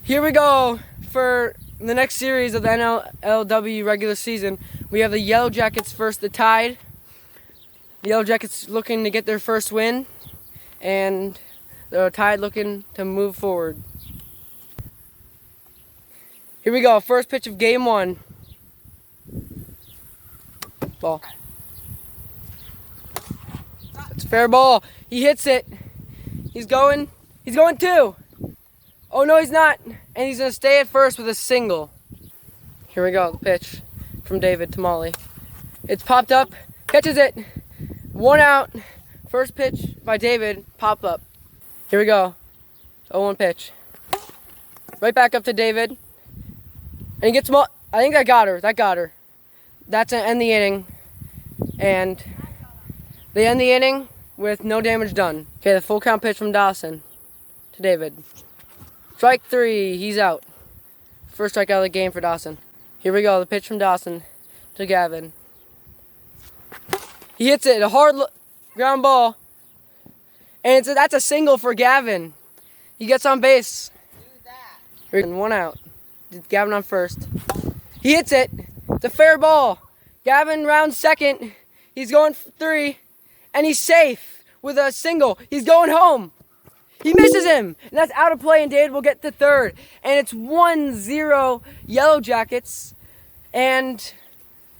Here we go for the next series of the Nllw regular season. We have the Yellowjackets versus the Tide. The Yellowjackets looking to get their first win, and the Tide looking to move forward. Here we go, first pitch of game one. Ball. It's a fair ball. He hits it. He's going two. Oh no, he's not. And he's gonna stay at first with a single. Here we go, the pitch from David to Molly. It's popped up, catches it. 1 out. First pitch by David, pop up. Here we go. 0-1 pitch. Right back up to David. And he gets I think that got her. That's an end the inning. And they end the inning with no damage done. Okay, the full count pitch from Dawson to David. Strike 3, he's out. First strike out of the game for Dawson. Here we go, the pitch from Dawson to Gavin. He hits it, a hard ground ball. And that's a single for Gavin. He gets on base. And 1 out. Gavin on first. He hits it. It's a fair ball. Gavin rounds second. He's going 3. And he's safe with a single. He's going home. He misses him. And that's out of play, and David will get to third. And it's 1-0 Yellowjackets. And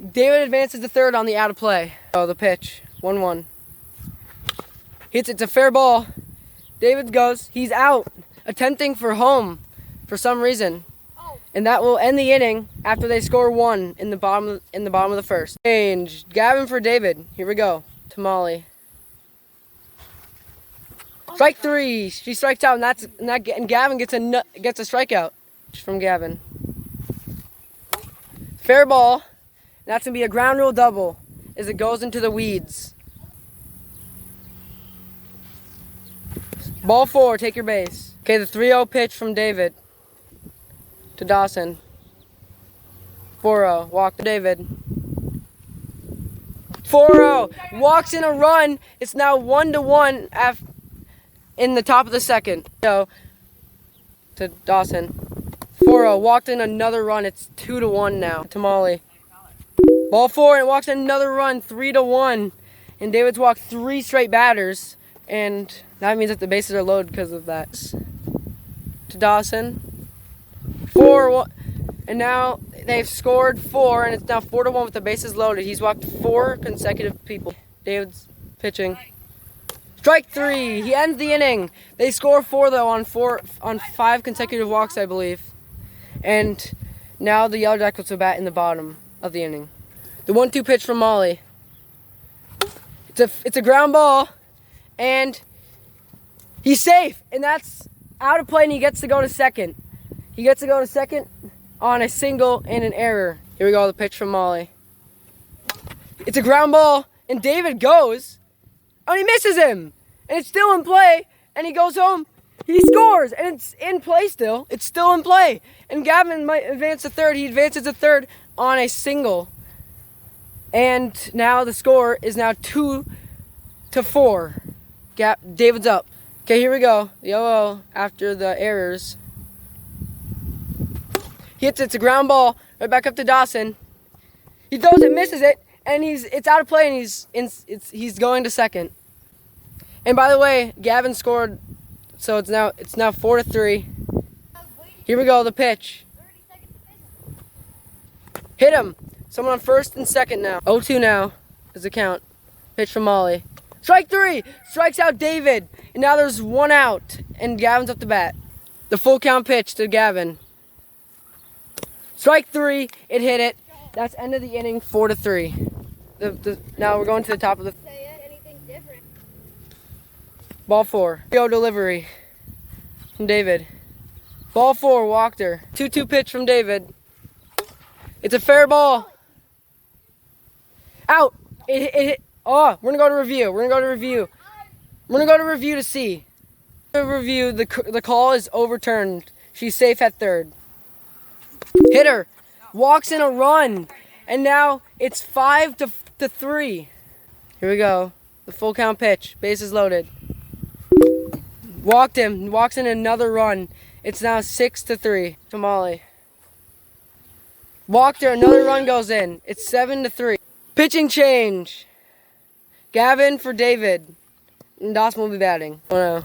David advances to third on the out of play. Oh, the pitch. 1-1. Hits it. It's a fair ball. David goes. He's out. Attempting for home for some reason. And that will end the inning after they score 1 in the bottom of the first. Change. Gavin for David. Here we go. To Molly. Strike 3. She strikes out, and Gavin gets a strikeout from Gavin. Fair ball. And that's gonna be a ground rule double as it goes into the weeds. Ball 4. Take your base. Okay, the 3-0 pitch from David to Dawson. 4-0. Walk to David. 4-0. Walks in a run. It's now 1-1 in the top of the second. So to Dawson. 4-0. Walked in another run. It's 2-1 now. To Molly. Ball 4, and it walks in another run. 3-1. And David's walked 3 straight batters. And that means that the bases are loaded because of that. To Dawson. 4-1. And now they've scored 4, and it's now 4-1 with the bases loaded. He's walked 4 consecutive people. David's pitching. Strike 3. He ends the inning. They score 4 though on 5 consecutive walks, I believe. And now the Yellowjackets will bat in the bottom of the inning. The 1-2 pitch from Molly. It's a ground ball, and he's safe, and that's out of play, and he gets to go to second. He gets to go to second on a single and an error. Here we go, the pitch from Molly. It's a ground ball, and David goes, and he misses him. And it's still in play, and he goes home. He scores, and it's in play still. It's still in play. And Gavin might advance to third. He advances to third on a single. And now the score is now 2-4. David's up. Okay, here we go. The 0-0 after the errors. He hits it. It's a ground ball right back up to Dawson. He throws it, misses it, and it's out of play, and he's going to second. And by the way, Gavin scored, so it's now 4-3. Here we go, the pitch. Hit him. Someone on first and second now. 0-2 now is the count. Pitch from Molly. Strike 3. Strikes out David. And now there's 1 out, and Gavin's up to bat. The full count pitch to Gavin. Strike 3. It hit it. That's end of the inning. 4-3. Now we're going to the top of the. Ball 4. Go delivery from David. Ball 4. Walked her. 2-2 pitch from David. It's a fair ball. Out. It hit. Oh, we're gonna go to review. We're gonna go to review to see. Review. The call is overturned. She's safe at third. Hitter walks in a run, and now it's 5-3. Here we go. The full count pitch. Bases loaded. Walked him. Walks in another run. It's now 6-3 to Molly. Walked her, another run goes in. It's 7-3. Pitching change. Gavin for David. And Dawson will be batting. Oh no.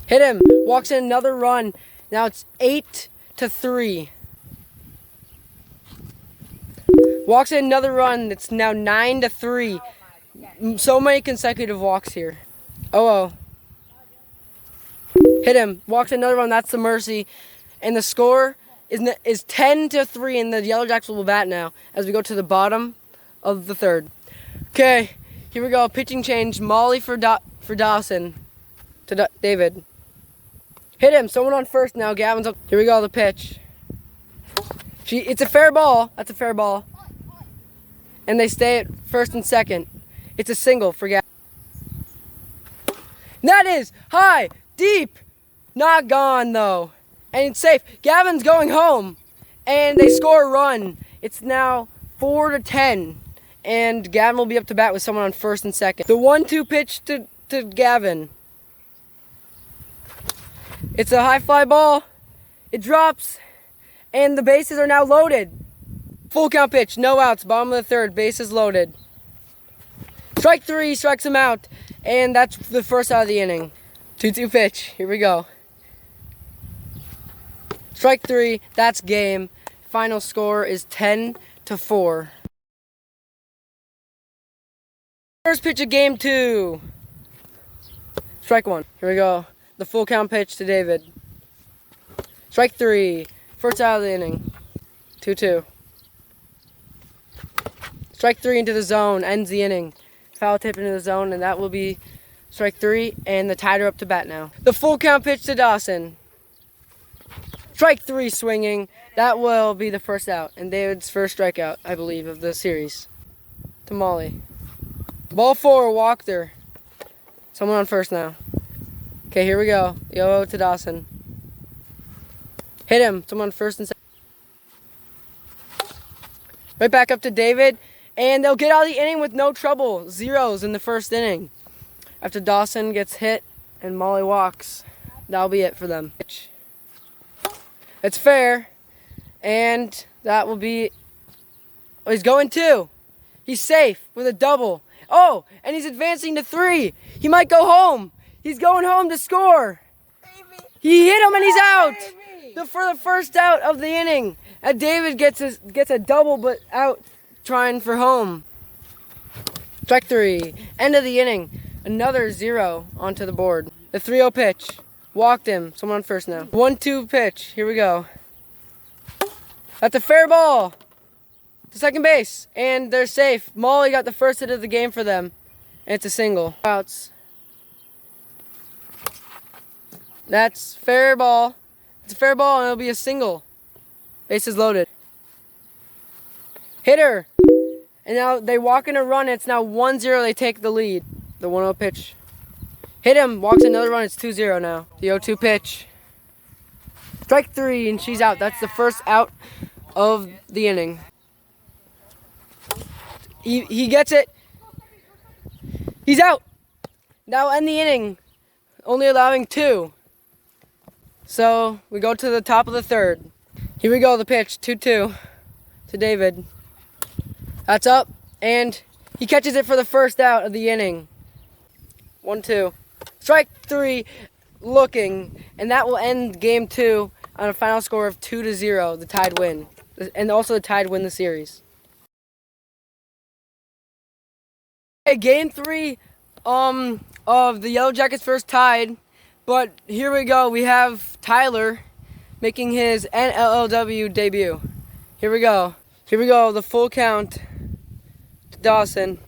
Hit him. Walks in another run. Now it's 8-3. Walks in another run. It's now 9-3. So many consecutive walks here. Oh. Hit him. Walks in another run. That's the mercy. And the score is 10-3, and the Yellowjackets will bat now as we go to the bottom of the third. Okay, here we go. Pitching change. Molly for Dawson to David. Hit him. Someone on first now. Gavin's up. Here we go. The pitch. It's a fair ball. That's a fair ball. And they stay at first and second. It's a single for Gavin. That is high, deep, not gone though. And it's safe. Gavin's going home. And they score a run. It's now 4-10. And Gavin will be up to bat with someone on first and second. The 1-2 pitch to Gavin. It's a high fly ball. It drops. And the bases are now loaded. Full count pitch. No outs. Bottom of the third. Bases loaded. Strike 3. Strikes him out. And that's the first out of the inning. 2-2 pitch. Here we go. Strike 3, that's game. Final score is 10-4. First pitch of game 2. Strike 1. Here we go. The full count pitch to David. Strike 3. First out of the inning. 2-2. Strike 3 into the zone. Ends the inning. Foul tip into the zone, and that will be strike 3. And the Tide are up to bat now. The full count pitch to Dawson. Strike 3 swinging. That will be the first out. And David's first strikeout, I believe, of the series. To Molly. Ball 4, walked her. Someone on first now. Okay, here we go. Yo to Dawson. Hit him. Someone on first and second. Right back up to David. And they'll get out of the inning with no trouble. Zeros in the first inning. After Dawson gets hit and Molly walks. That'll be it for them. It's fair, and that will be, oh, he's going 2. He's safe with a double. Oh, and he's advancing to 3. He might go home. He's going home to score. He hit him and he's out for the first out of the inning. And David gets a double, but out trying for home. Strike 3, end of the inning. Another 0 onto the board. The 3-0 pitch. Walked him. Someone on first now. 1-2 pitch. Here we go. That's a fair ball to second base. And they're safe. Molly got the first hit of the game for them. And it's a single. Outs. That's fair ball. It's a fair ball and it'll be a single. Bases loaded. Hitter. And now they walk in a run. It's now 1-0. They take the lead. The 1-0 pitch. Hit him, walks another run, it's 2-0 now. The 0-2 pitch. Strike 3, and she's out. That's the first out of the inning. He gets it. He's out. That'll end the inning, only allowing 2. So we go to the top of the third. Here we go, the pitch, 2-2 to David. That's up, and he catches it for the first out of the inning. 1-2. Strike 3, looking, and that will end game 2 on a final score of 2-0. The Tide win, and also the Tide win the series. Okay, game 3 of the Yellowjackets first Tide, but here we go. We have Tyler making his Nllw debut. Here we go. Here we go. The full count to Dawson.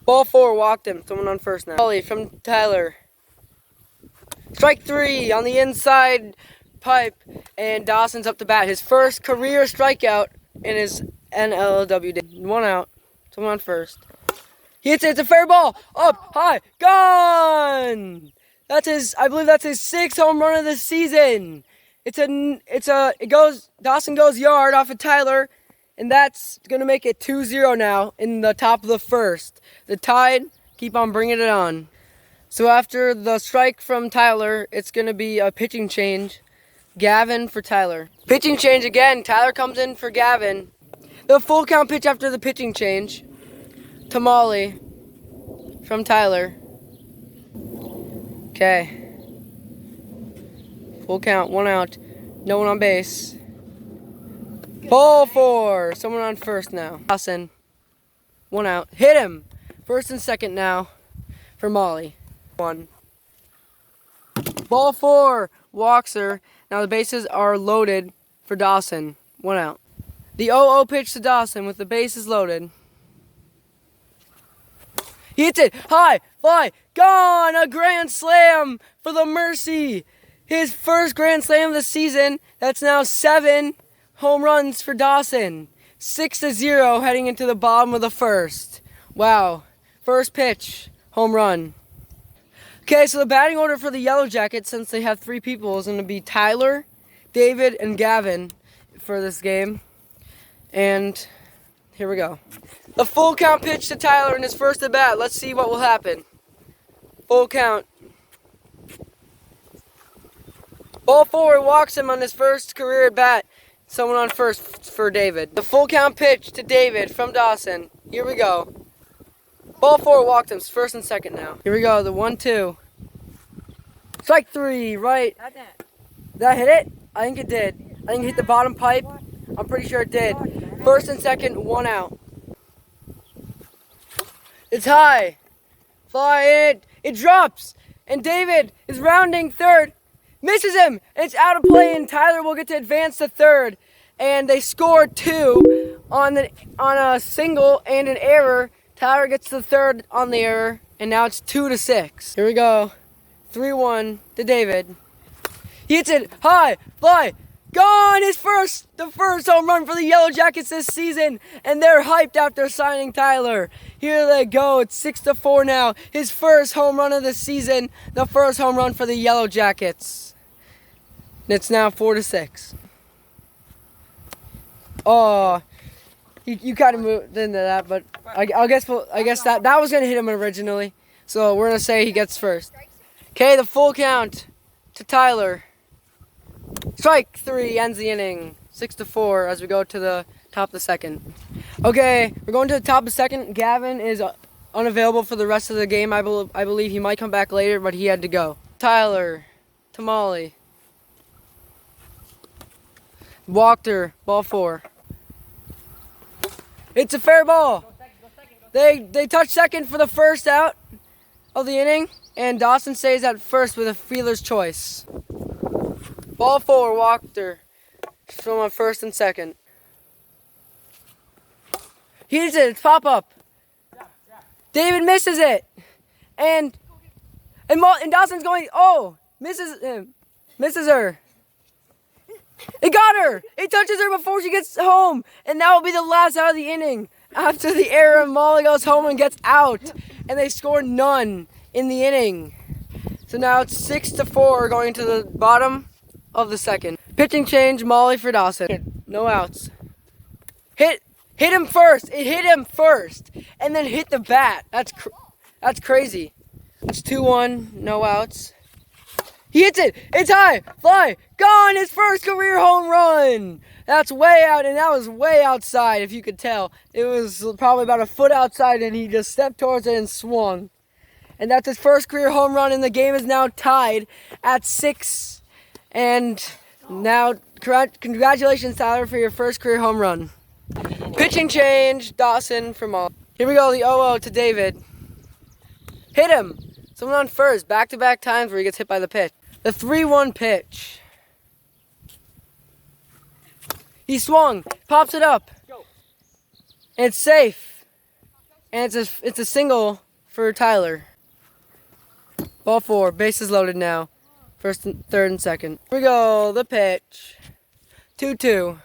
Ball 4, walked him. Someone on first now. Molly from Tyler. Strike 3 on the inside pipe, and Dawson's up to bat. His first career strikeout in his Nllw day. 1 out. Someone on first. He hits it. It's a fair ball. Up, high, gone. That's his. I believe that's his 6th home run of the season. Dawson goes yard off of Tyler. And that's going to make it 2-0 now in the top of the first. The Tide keep on bringing it on. So after the strike from Tyler, it's going to be a pitching change. Gavin for Tyler. Pitching change again. Tyler comes in for Gavin. The full count pitch after the pitching change. To Molly from Tyler. Okay. Full count, 1 out. No one on base. Ball 4. Someone on first now. Dawson. 1 out. Hit him. First and second now for Molly. 1. Ball 4. Walks her. Now the bases are loaded for Dawson. 1 out. The 0-0 pitch to Dawson with the bases loaded. He hits it. High. Fly. Gone. A grand slam for the Mercy. His first grand slam of the season. That's now 7 home runs for Dawson. 6-0 heading into the bottom of the first. Wow. First pitch. Home run. Okay, so the batting order for the Yellowjackets, since they have 3 people, is going to be Tyler, David, and Gavin for this game. And here we go. The full count pitch to Tyler in his first at bat. Let's see what will happen. Full count. Ball 4 walks him on his first career at bat. Someone on first for David. The full count pitch to David from Dawson. Here we go. Ball 4 walked him. First and second now. Here we go. The 1-2. Strike 3. Right. Did I hit it? I think it did. I think it hit the bottom pipe. I'm pretty sure it did. First and second. 1 out. It's high. Fly it. It drops. And David is rounding third. Misses him. It's out of play, and Tyler will get to advance to third. And they scored 2 on a single and an error. Tyler gets to third on the error, and now it's 2-6. Here we go. 3-1 to David. He hits it high, fly, gone! The first home run for the Yellowjackets this season, and they're hyped after signing Tyler. Here they go. It's 6-4 now. His first home run of the season, the first home run for the Yellowjackets. It's now 4-6. Oh. You kind of moved into that, but I guess that was gonna hit him originally. So we're gonna say he gets first. Okay, the full count to Tyler. Strike 3 ends the inning. 6-4 as we go to the top of the second. Okay, we're going to the top of the second. Gavin is unavailable for the rest of the game. I believe he might come back later, but he had to go. Tyler to Molly. Walked her. Ball 4. It's a fair ball. They touch second for the first out of the inning, and Dawson stays at first with a fielder's choice. Ball 4, walked her from on first and second. He hits it. It's pop up. David misses it, and Dawson's going. Oh, misses him. Misses her. It got her! It touches her before she gets home! And that will be the last out of the inning. After the error, Molly goes home and gets out. And they score none in the inning. So now it's 6-4 going to the bottom of the second. Pitching change, Molly for Dawson. No outs. Hit him first! It hit him first! And then hit the bat. That's crazy. It's 2-1, no outs. He hits it. It's high. Fly. Gone. His first career home run. That's way out, and that was way outside, if you could tell. It was probably about a foot outside, and he just stepped towards it and swung. And that's his first career home run, and the game is now tied at 6. And now, congratulations, Tyler, for your first career home run. Pitching change, Dawson from all. Here we go, the 0-0 to David. Hit him. Someone on first, back-to-back times where he gets hit by the pitch. The 3-1 pitch. He swung, pops it up, and it's safe. And it's a single for Tyler. Ball 4, bases loaded now. First, and third, and second. Here we go, the pitch. 2-2.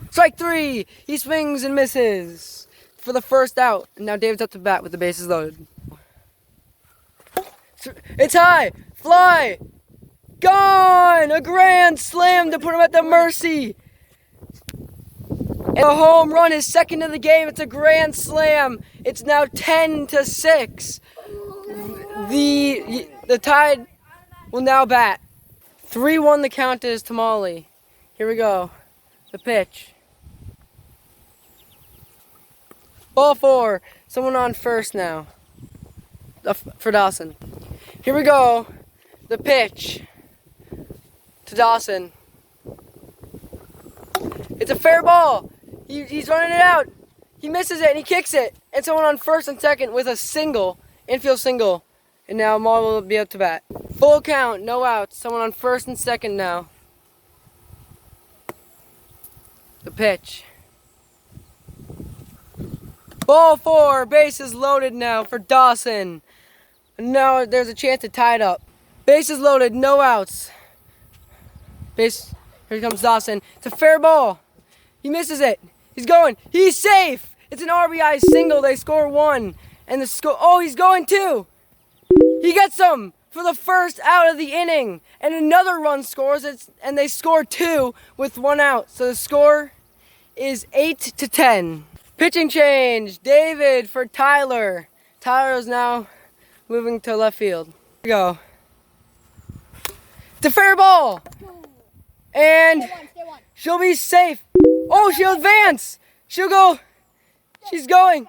Strike 3. He swings and misses for the first out. And now David's up to bat with the bases loaded. It's high. Fly. Gone. A grand slam to put him at the Mercy. And a home run is second in the game. It's a grand slam. It's now 10-6. The Tide will now bat. 3-1 the count is to Molly. Here we go. The pitch. Ball 4. Someone on first now. For Dawson. Here we go. The pitch. To Dawson. It's a fair ball. He's running it out. He misses it and he kicks it. And someone on first and second with a single. Infield single. And now Molly will be up to bat. Full count, no outs. Someone on first and second now. The pitch. Ball 4, bases loaded now for Dawson. And now there's a chance to tie it up. Bases loaded, no outs. Here comes Dawson. It's a fair ball. He misses it. He's going. He's safe. It's an RBI single. They score 1. And the score. Oh, he's going 2. He gets them for the first out of the inning. And another run scores. And they score 2 with 1 out. So the score is 8-10. Pitching change. David for Tyler. Tyler is now moving to left field. Here we go. It's a fair ball. And she'll be safe. Oh, she'll advance. She'll go. She's going.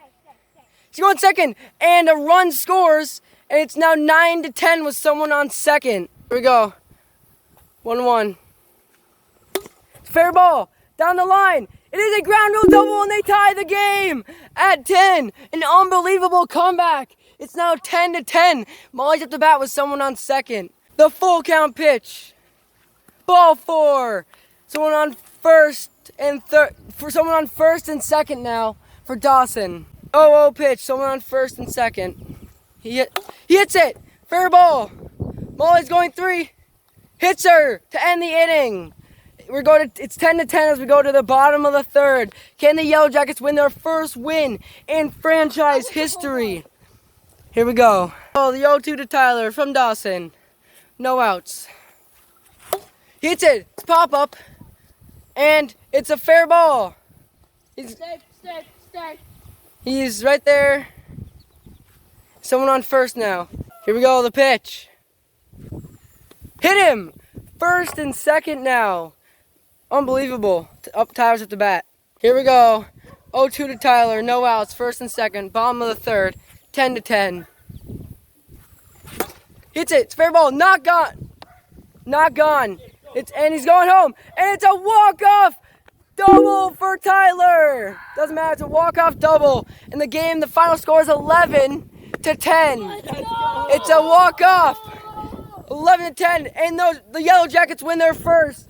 She's going second. And a run scores. And it's now 9-10 with someone on second. Here we go. 1-1. Fair ball. Down the line. It is a ground rule double and they tie the game at 10. An unbelievable comeback. It's now 10-10. Molly's up to bat with someone on second. The full count pitch. Ball 4. Someone on first and third. For someone on first and second now for Dawson. 0-0 pitch. Someone on first and second. He hits it. Fair ball. Molly's going 3. Hits her to end the inning. It's 10-10 as we go to the bottom of the third. Can the Yellowjackets win their first win in franchise history? Here we go. Oh, the 0-2 to Tyler from Dawson. No outs. He hits it. It's pop up. And it's a fair ball. He's right there. Someone on first now. Here we go, the pitch. Hit him. First and second now. Unbelievable. Tyler's at the bat. Here we go. 0-2 to Tyler. No outs. First and second. Bottom of the third. 10-10. Hits it. It's fair ball. Not gone. Not gone. And he's going home. And it's a walk-off double for Tyler. Doesn't matter. It's a walk-off double. In the game, the final score is 11-10. It's a walk-off. 11-10. And the Yellowjackets win their first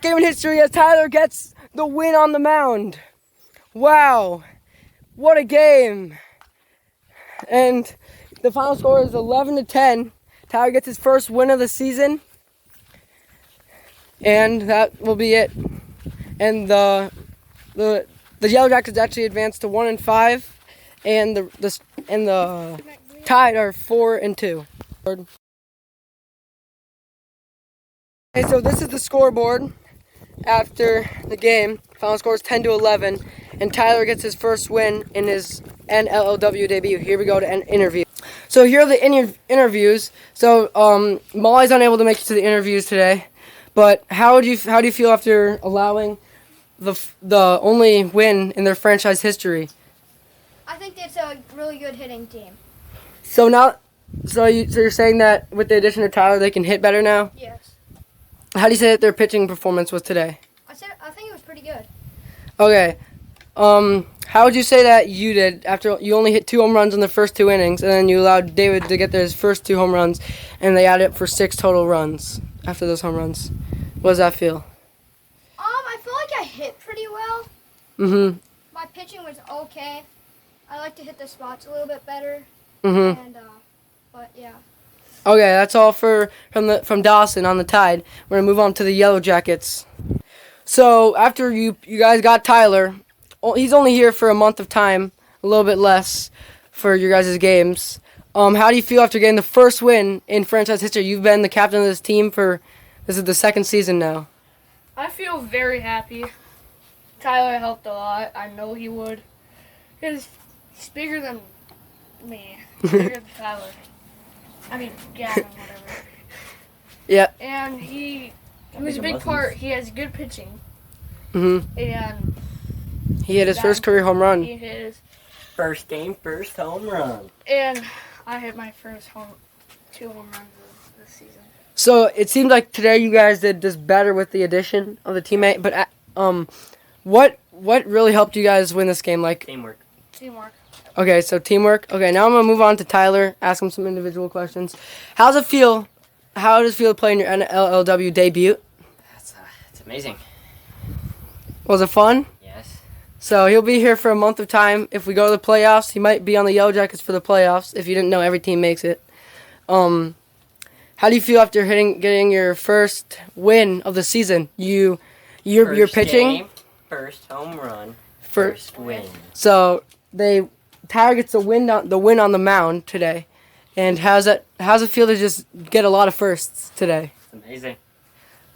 game in history as Tyler gets the win on the mound. Wow. What a game. And the final score is 11-10. Tyler gets his first win of the season. And that will be it. And the Yellowjackets actually advanced to 1-5, and the Tide are 4-2. Okay, so this is the scoreboard after the game. Final score is 10-11, and Tyler gets his first win in his Nllw debut. Here we go to an interview. So here are the interviews. So Molly's unable to make it to the interviews today. But how do you feel after allowing the only win in their franchise history? I think it's a really good hitting team. So you're saying that with the addition of Tyler, they can hit better now? Yes. How do you say that their pitching performance was today? I think it was pretty good. Okay. How would you say that you did after you only hit 2 home runs in the first 2 innings, and then you allowed David to get his first 2 home runs, and they added up for 6 total runs after those home runs? What does that feel? I feel like I hit pretty well. Mm-hmm. My pitching was okay. I like to hit the spots a little bit better. Mm-hmm. And but yeah. Okay, that's all from Dawson on the Tide. We're gonna move on to the Yellowjackets. So after you guys got Tyler, he's only here for a month of time, a little bit less for your guys' games. How do you feel after getting the first win in franchise history? You've been the captain of this team this is the 2nd season now. I feel very happy. Tyler helped a lot. I know he would. Because he's bigger than me. bigger than Tyler. I mean, Gavin, whatever. Yeah. And he was a big part. He has good pitching. Mhm. And He hit his first career home run. he hit his First game, first home run. and I hit my first 2 home runs of this season. So it seemed like today you guys did just better with the addition of the teammate. But what really helped you guys win this game? Like, Teamwork. Teamwork. okay, so teamwork. Okay, now I'm gonna move on to Tyler. Ask him some individual questions. How's it feel? How does it feel to play in your Nllw debut? It's amazing. Was it fun? Yes. So he'll be here for a month of time. If we go to the playoffs, he might be on the Yellowjackets for the playoffs. If you didn't know, every team makes it. How do you feel after getting your first win of the season? You're pitching. Game, first home run. First win. So Tyler gets the win on the mound today. And how's it feel to just get a lot of firsts today? It's amazing.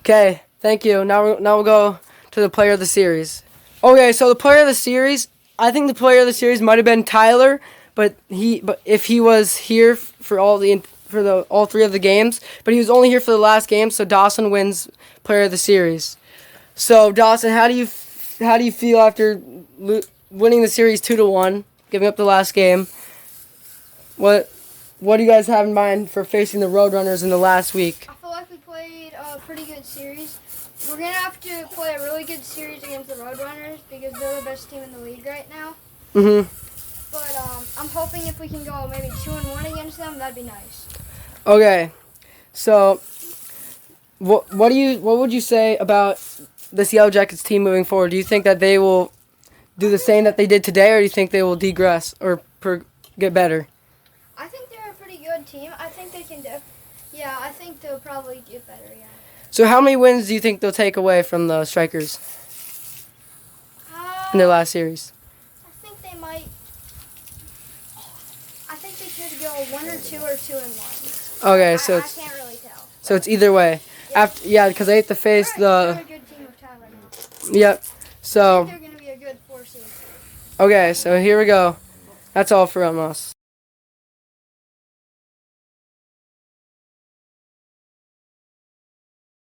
Okay, thank you. Now we'll go to the player of the series. Okay, so the player of the series, I think the player of the series might have been Tyler, but if he was here for all 3 of the games, but he was only here for the last game, so Dawson wins player of the series. So Dawson, how do you feel after winning the series 2-1, giving up the last game? What do you guys have in mind for facing the Roadrunners in the last week? I feel like we played a pretty good series. We're going to have to play a really good series against the Roadrunners because they're the best team in the league right now. Mhm. But I'm hoping if we can go maybe 2-1 against them, that'd be nice. Okay, so what would you say about this Yellowjackets team moving forward? Do you think that they will do the same that they did today, or do you think they will degress or get better? I think they're a pretty good team. I think they can I think they'll probably get better, yeah. So how many wins do you think they'll take away from the Strikers in their last series? I think they might. I think they could go 1 or 2 or 2-1. Okay, I can't really tell. so it's either way. Yeah. Because they have to face They're a good team of Tyler now. Yep. I So think they're going to be a good 4 seed. okay, so here we go. That's all from us.